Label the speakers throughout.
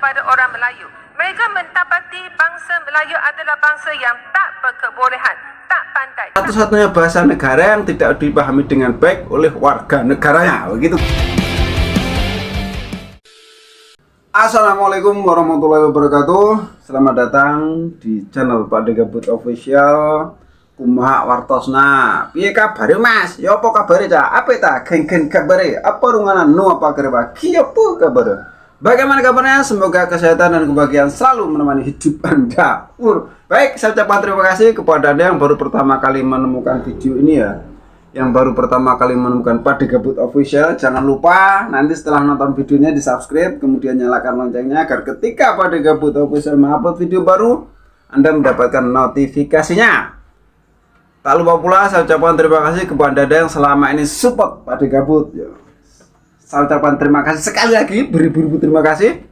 Speaker 1: pada orang Melayu. Mereka mendapati bangsa Melayu adalah bangsa yang tak berkebolehan, tak pandai.
Speaker 2: Satu-satunya bahasa negara yang tidak dipahami dengan baik oleh warga negaranya, begitu. Assalamualaikum warahmatullahi wabarakatuh. Selamat datang di channel Pak De Gabut Official. Kumaha wartosna? Piye kabare Mas? Ya apa kabare ta? Apa ta? Gen-gen kabare? Apa runganan nu apa kerba? Ki apa kabare? Bagaimana kabarnya? Semoga kesehatan dan kebahagiaan selalu menemani hidup Anda. Baik, saya ucapkan terima kasih kepada Anda yang baru pertama kali menemukan video ini ya. Yang baru pertama kali menemukan Pak De Gabut Official. Jangan lupa nanti setelah nonton videonya di subscribe, kemudian nyalakan loncengnya agar ketika Pak De Gabut Official mengupload video baru, Anda mendapatkan notifikasinya. Tak lupa pula saya ucapkan terima kasih kepada Anda yang selama ini support Pak De Gabut ya. Saya ucapkan terima kasih sekali lagi, beribu-ribu terima kasih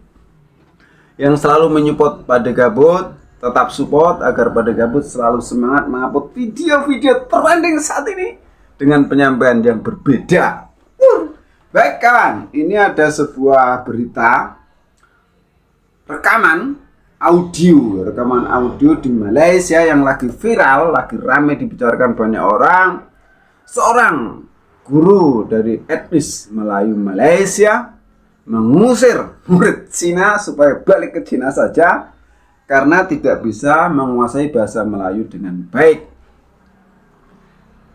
Speaker 2: yang selalu menyupport Pak De Gabut. Tetap support agar Pak De Gabut selalu semangat mengupload video-video trending saat ini dengan penyampaian yang berbeda. Baik kawan, ini ada sebuah berita rekaman audio di Malaysia yang lagi viral, lagi ramai dibicarakan banyak orang. Seorang guru dari etnis Melayu Malaysia mengusir murid Cina supaya balik ke Cina saja karena tidak bisa menguasai bahasa Melayu dengan baik.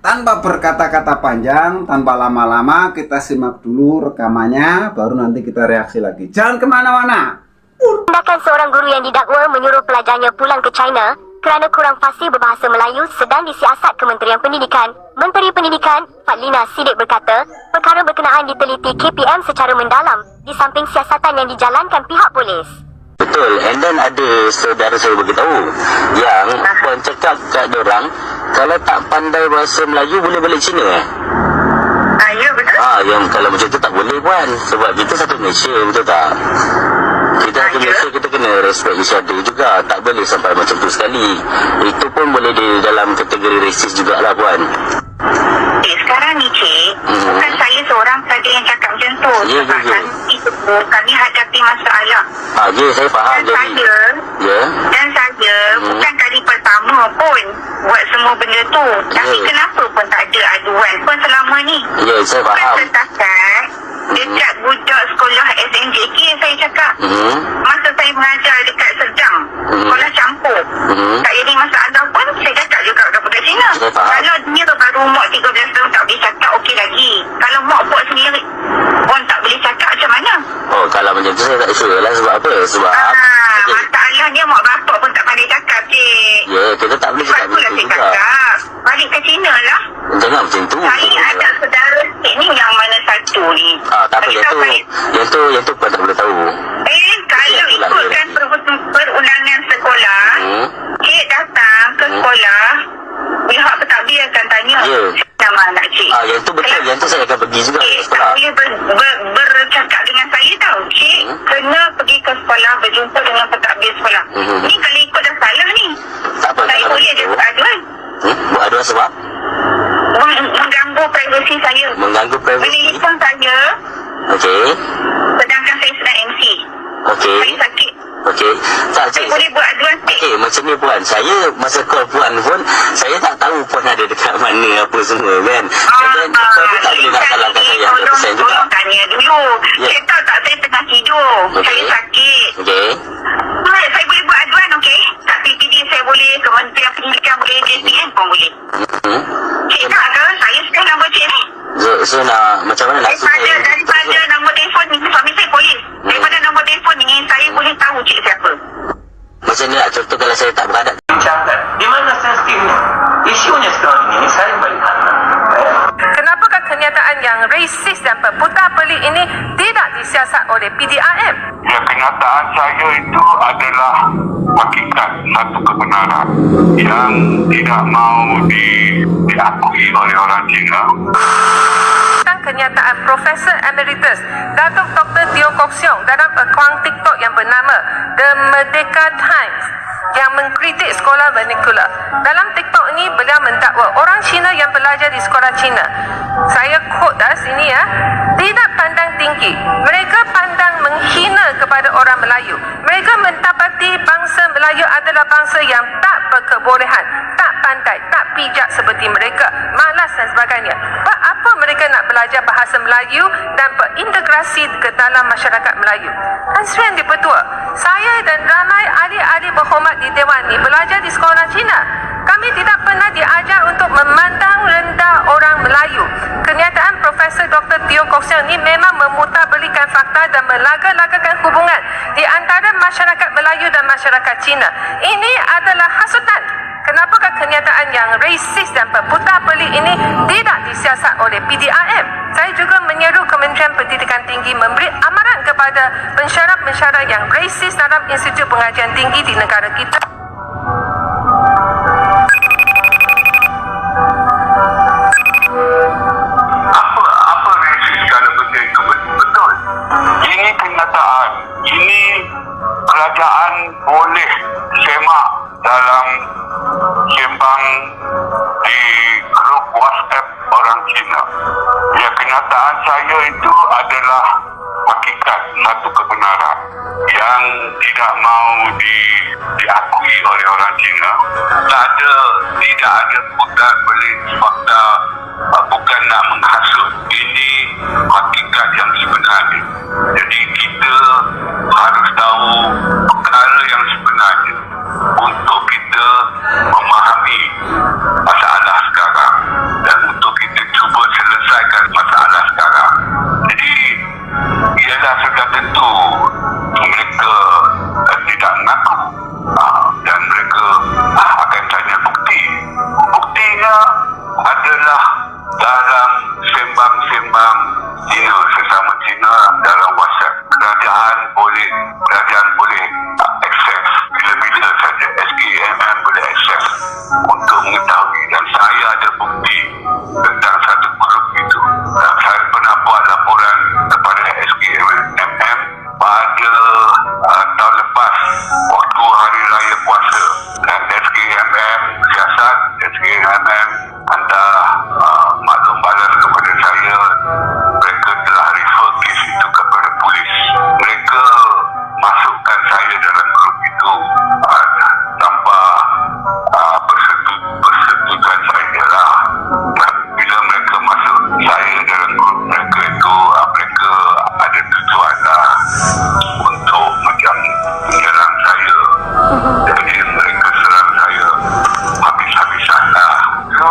Speaker 2: Tanpa berkata-kata panjang, tanpa lama-lama, kita simak dulu rekamannya, baru nanti kita reaksi lagi. Jangan kemana-mana.
Speaker 3: Tindakan seorang guru yang didakwa menyuruh pelajarnya pulang ke China kerana kurang fasih berbahasa Melayu sedang disiasat Kementerian Pendidikan. Menteri Pendidikan, Fadlina Siddiq berkata, perkara berkenaan diteliti KPM secara mendalam di samping siasatan yang dijalankan pihak polis.
Speaker 4: Betul, and then ada saudara saya beritahu yang puan cakap kat diorang kalau tak pandai bahasa Melayu boleh balik Cina
Speaker 5: Ya betul.
Speaker 4: Yang kalau macam tu tak boleh puan, sebab kita satu Malaysia, betul tak? Kita satu Malaysia, kita kena respect each other juga. Tak boleh sampai macam tu sekali. Itu pun boleh di dalam kategori rasis jugalah puan.
Speaker 5: Sekarang ni cik, bukan saya seorang saja yang cakap macam tu. Sebab kami hadapi masalah.
Speaker 4: Saya faham.
Speaker 5: Dan saya bukan kali pertama pun buat semua benda tu. Tapi kenapa pun tak ada aduan pun selama ni?
Speaker 4: Saya faham.
Speaker 5: Bukan setakat dekat budak sekolah SNJK saya cakap. Masa saya mengajar dekat Serdang, sekolah campur. Tak jadi masalah pun saya cakap juga kat budak Cina. Kalau dia baru umur 13 tahun tak boleh cakap okey lagi. Kalau mak buat sendiri pun tak boleh cakap macam mana?
Speaker 4: Kalau macam tu saya tak sure lah. Sebab apa? Sebab
Speaker 5: masalahnya mak bapak pun tak pandai cakap cik.
Speaker 4: Kita tak boleh cakap
Speaker 5: macam tu juga. Balik ke Cina lah.
Speaker 4: Jangan macam tu.
Speaker 5: Saya ada saudara cik ni yang mana satu ni.
Speaker 4: Tak apa, yang tu pun tak boleh tahu.
Speaker 5: Kalau ikutkan perundangan sekolah, cik datang ke sekolah, pihak pentadbir akan tanya nama anak cik.
Speaker 4: Yang tu betul, yang tu saya akan pergi juga ke sekolah.
Speaker 5: Tak boleh bercakap dengan saya tau. Cik kena pergi ke sekolah, berjumpa dengan pentadbir sekolah. Ni kalau ikut dah salah ni.
Speaker 4: Tak apa,
Speaker 5: saya boleh ada aduan.
Speaker 4: Buat aduan sebab?
Speaker 5: Mengganggu privasi saya.
Speaker 4: Mengganggu privasi?
Speaker 5: Menelefon saya.
Speaker 4: Okey.
Speaker 5: Sedangkan saya sedang MC.
Speaker 4: Okey.
Speaker 5: Saya sakit.
Speaker 4: Okey. Tak,
Speaker 5: saya boleh buat aduan cik.
Speaker 4: Macam ni puan, saya masa call puan pun saya tak tahu puan ada dekat mana apa semua kan. Dan puan pun tak boleh nak salahkan saya 100% juga.
Speaker 5: Tolong tanya dulu. Saya tahu tak saya tengah tidur. Saya sakit.
Speaker 4: Okey.
Speaker 5: Saya boleh buat aduan okey. Tak PPD saya boleh, Kementerian Pendidikan boleh, JPN pun boleh. Cik tak ke? Saya sekarang nombor cik ni.
Speaker 4: So nak macam mana nak
Speaker 5: daripada nombor telefon ni, suami saya polis. Daripada nombor telefon ni, saya boleh tahu cik siapa.
Speaker 4: Macam ni lah, contoh kalau saya tak berada.
Speaker 6: Di mana sensitifnya? Isunya sekarang ini saya melihat
Speaker 1: Kenapakah kenyataan yang rasis dan berputar pelik ini tidak disiasat oleh PDRM?
Speaker 7: Kenyataan saya itu adalah hakikat satu kebenaran yang tidak mau diakui oleh orang Cina.
Speaker 1: Kenyataan Profesor Emeritus Datuk Dr. Teo Kok Siong dalam akaun TikTok yang bernama The Merdeka Times yang mengkritik sekolah vernacular. Dalam TikTok ini, beliau mendakwa orang Cina yang belajar di sekolah Cina. Saya quote sini tidak pandang tinggi. Mereka pandang menghina kepada orang Melayu. Mereka mendapati bangsa Melayu adalah bangsa yang tak berkebolehan, tak pandai, tak bijak seperti mereka, malas dan sebagainya. Apa mereka nak belajar bahasa Melayu dan berintegrasi ke dalam masyarakat Melayu? Ansrian Dipertua, saya dan ramai ahli-ahli berhormat di Dewan ini belajar di sekolah Cina. Kami tidak pernah diajar untuk memandang rendah orang Melayu. Kenyataan Profesor Dr. Teo Kok Siang ini memang memutarbalikkan fakta dan melaga-lagakan hubungan di antara masyarakat Melayu dan masyarakat Cina. Ini adalah hasutan. Kenapakah kenyataan yang rasis dan berputar pelik ini tidak disiasat oleh PDRM? Saya juga menyeru Kementerian Pendidikan Tinggi memberi amaran kepada pensyarah-pensyarah yang rasis dalam institut pengajian tinggi di negara kita.
Speaker 7: Apa resis kalau benda itu betul? Ini kenyataan. Ini kerajaan boleh semak dalam sembang di grup WhatsApp orang Cina. Ya, kenyataan saya itu adalah hakikat satu kebenaran yang tidak mau diakui oleh orang Cina. Tidak ada putar balik fakta, bukan nak menghasut. Ini hakikat yang sebenarnya. Jadi kita harus tahu perkara yang sebenarnya untuk kita memahami masalah sekarang dan untuk kita cuba selesaikan masalah sekarang. Jadi ialah sudah tentu mereka tidak mengaku dan mereka akan tanya bukti. Buktinya adalah dalam sembang-sembang Cina sesama Cina dalam WhatsApp. Kerajaan boleh akses bila-bila saja. SKMM boleh akses untuk mengetahui, dan saya ada bukti tentang satu grup itu. Dan saya pernah buat laporan kepada SKMM pada tahun lepas waktu Hari Raya Puasa, dan SKMM siasat, SKMM hantar maklum balas kepada saya. Mereka telah refer kes itu kepada polis. Mereka masukkan saya dalam grup itu tanpa persetujuan saya lah. Bila mereka masuk saya dalam grup mereka itu, mereka ada tujuan lah untuk macam menyerang saya. Jadi mereka serang saya habis-habisan lah. So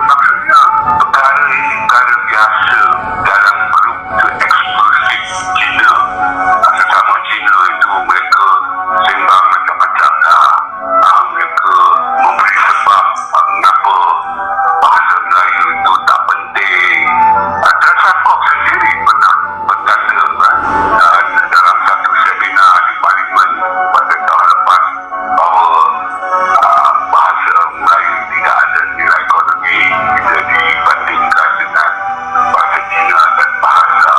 Speaker 7: maksudnya perkara ini perkara biasa dalam grup itu, eksklusif Cina. Sesama Cina itu mereka sembang macam-macam lah. Mereka memberi sebab mengapa bahasa Melayu itu tak penting. Transakop sendiri pernah berkata dalam satu seminar di Parlimen pada tahun lepas bahawa bahasa Melayu tidak ada nilai ekonomi bila dibandingkan dengan bahasa Cina dan bahasa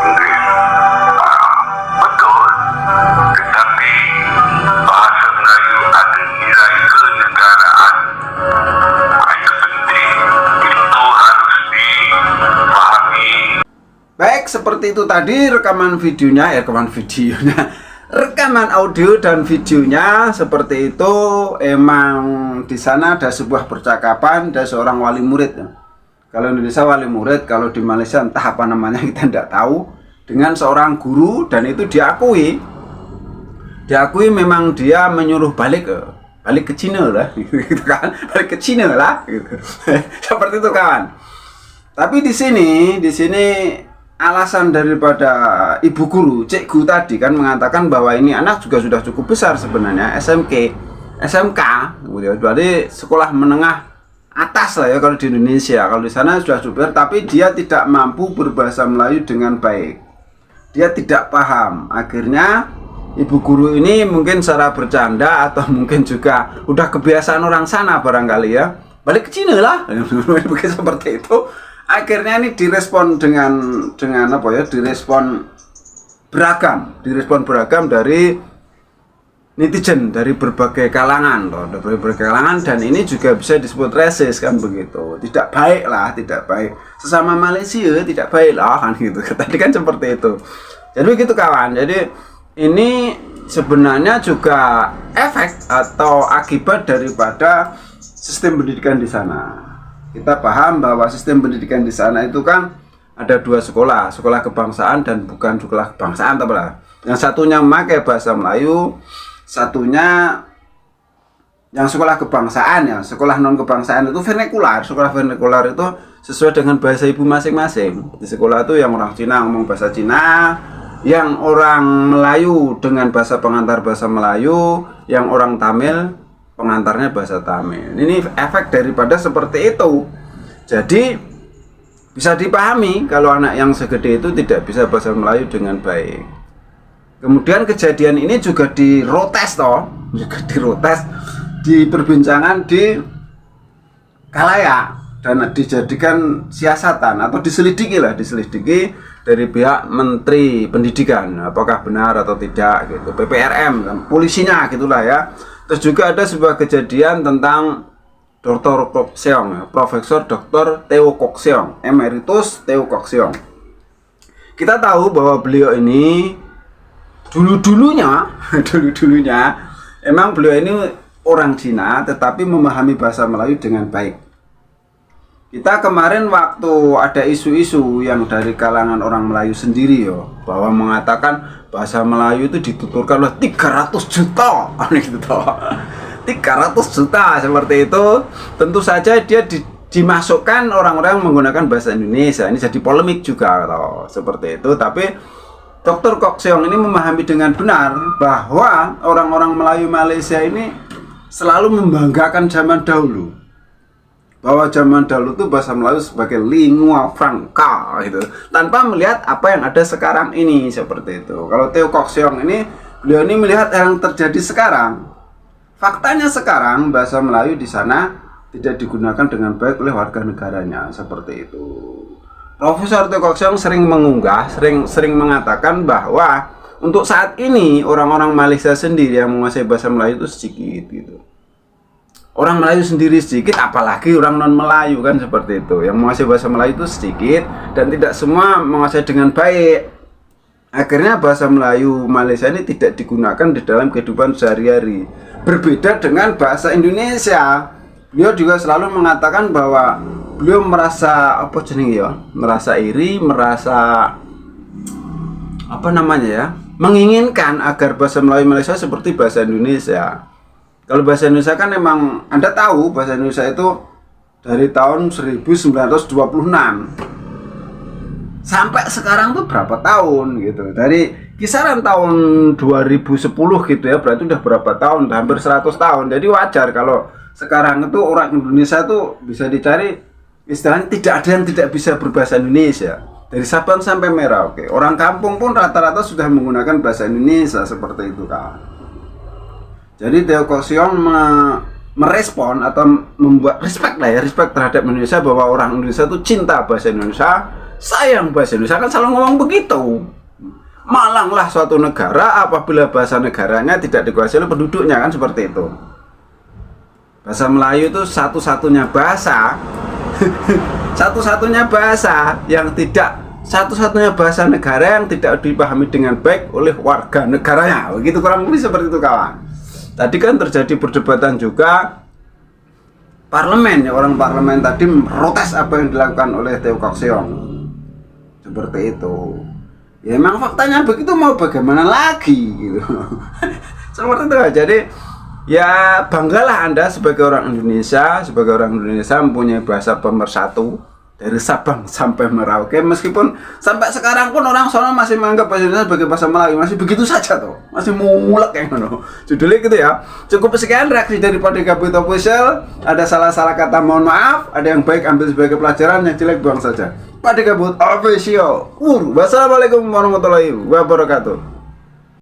Speaker 7: Inggeris. Betul, tetapi bahasa Melayu ada nilai kenegaraan. Itu penting, itu harus difahami.
Speaker 2: Baik, seperti itu tadi rekaman audio dan videonya seperti itu. Emang di sana ada sebuah percakapan dari seorang wali murid. Kalau Indonesia wali murid, kalau di Malaysia entah apa namanya kita tidak tahu, dengan seorang guru, dan itu diakui memang dia menyuruh balik ke Cina lah, gitu kan, balik ke Cina lah, gitu. Seperti itu kawan. Tapi di sini alasan daripada ibu guru, cikgu tadi kan mengatakan bahwa ini anak juga sudah cukup besar sebenarnya, SMK, berarti sekolah menengah atas lah ya kalau di Indonesia. Kalau di sana sudah super, tapi dia tidak mampu berbahasa Melayu dengan baik. Dia tidak paham. Akhirnya ibu guru ini mungkin secara bercanda atau mungkin juga udah kebiasaan orang sana barangkali ya, balik ke Cina lah, begitu seperti itu. Akhirnya ini direspon dengan apa ya? Direspon beragam dari netizen dari berbagai kalangan toh, dari berbagai kalangan, dan ini juga bisa disebut resis kan begitu. Tidak baik lah, tidak baik. Sesama Malaysia tidak baik lah kan gitu. Tadi kan seperti itu. Jadi begitu kawan. Jadi ini sebenarnya juga efek atau akibat daripada sistem pendidikan di sana. Kita paham bahwa sistem pendidikan di sana itu kan ada dua sekolah, sekolah kebangsaan dan bukan sekolah kebangsaan, tahu lah. Yang satunya memakai bahasa Melayu, satunya yang sekolah kebangsaan ya, sekolah non kebangsaan itu vernikular. Sekolah vernikular itu sesuai dengan bahasa ibu masing-masing. Di sekolah itu yang orang Cina ngomong bahasa Cina, yang orang Melayu dengan bahasa pengantar bahasa Melayu, yang orang Tamil pengantarnya bahasa Tamil. Ini efek daripada seperti itu. Jadi bisa dipahami kalau anak yang segede itu tidak bisa bahasa Melayu dengan baik. Kemudian kejadian ini juga dirotes toh, juga dirotes, diperbincangan di khalayak dan dijadikan siasatan atau diselidiki dari pihak Menteri Pendidikan, apakah benar atau tidak gitu, PPRM, polisinya gitulah ya. Terus juga ada sebuah kejadian tentang Dr. Kok Seong, Profesor Dr. Teo Kok Seong, Emeritus Teo Kok Seong. Kita tahu bahwa beliau ini dulu-dulunya emang beliau ini orang Cina tetapi memahami bahasa Melayu dengan baik. Kita kemarin waktu ada isu-isu yang dari kalangan orang Melayu sendiri bahwa mengatakan bahasa Melayu itu dituturkan oleh 300 juta gitu toh. 300 juta seperti itu. Tentu saja dia dimasukkan orang-orang menggunakan bahasa Indonesia. Ini jadi polemik juga toh, seperti itu. Tapi Dr. Kok Seong ini memahami dengan benar bahwa orang-orang Melayu Malaysia ini selalu membanggakan zaman dahulu. Bahwa zaman dahulu itu bahasa Melayu sebagai lingua franca gitu. Tanpa melihat apa yang ada sekarang ini seperti itu. Kalau Teo Kok Seong ini, beliau ini melihat yang terjadi sekarang. Faktanya sekarang bahasa Melayu di sana tidak digunakan dengan baik oleh warga negaranya seperti itu. Profesor Teo Kok Seong sering mengunggah, sering mengatakan bahwa untuk saat ini orang-orang Malaysia sendiri yang menguasai bahasa Melayu itu sedikit gitu. Orang Melayu sendiri sedikit, apalagi orang non Melayu kan seperti itu. Yang menguasai bahasa Melayu itu sedikit dan tidak semua menguasai dengan baik. Akhirnya bahasa Melayu Malaysia ini tidak digunakan di dalam kehidupan sehari-hari. Berbeda dengan bahasa Indonesia. Beliau juga selalu mengatakan bahwa beliau merasa merasa iri, merasa menginginkan agar bahasa Melayu Malaysia seperti bahasa Indonesia. Kalau bahasa Indonesia kan memang Anda tahu bahasa Indonesia itu dari tahun 1926 sampai sekarang tuh berapa tahun gitu. Dari kisaran tahun 2010 gitu ya, berarti udah berapa tahun, hampir 100 tahun. Jadi wajar kalau sekarang itu orang Indonesia tuh bisa dicari istilahnya tidak ada yang tidak bisa berbahasa Indonesia. Dari Sabang sampai Merauke. Orang kampung pun rata-rata sudah menggunakan bahasa Indonesia seperti itu kan. Jadi Teo Kok Seong merespon atau membuat respect terhadap Indonesia, bahwa orang Indonesia itu cinta bahasa Indonesia, sayang bahasa Indonesia, kan selalu ngomong begitu. Malanglah suatu negara apabila bahasa negaranya tidak dikuasai oleh penduduknya, kan seperti itu. Bahasa Melayu itu satu-satunya bahasa satu-satunya bahasa negara yang tidak dipahami dengan baik oleh warga negaranya. Begitu kurang lebih seperti itu kawan. Tadi kan terjadi perdebatan juga parlemen, orang parlemen tadi memprotes apa yang dilakukan oleh Teo Kok Seong. Seperti itu. Ya memang faktanya begitu, mau bagaimana lagi gitu. Seperti itu. Jadi ya banggalah Anda sebagai orang Indonesia mempunyai bahasa pemersatu dari Sabang sampai Merauke, meskipun sampai sekarang pun orang sono masih menganggap bahasa Indonesia sebagai bahasa Melayu, masih begitu saja tuh, masih mulek kayak gitu. Judulnya gitu ya. Cukup sekian reaksi dari Pak Degabut Official. Ada salah-salah kata mohon maaf, ada yang baik ambil sebagai pelajaran, yang jelek buang saja. Pak Degabut Official. Wassalamualaikum warahmatullahi wabarakatuh.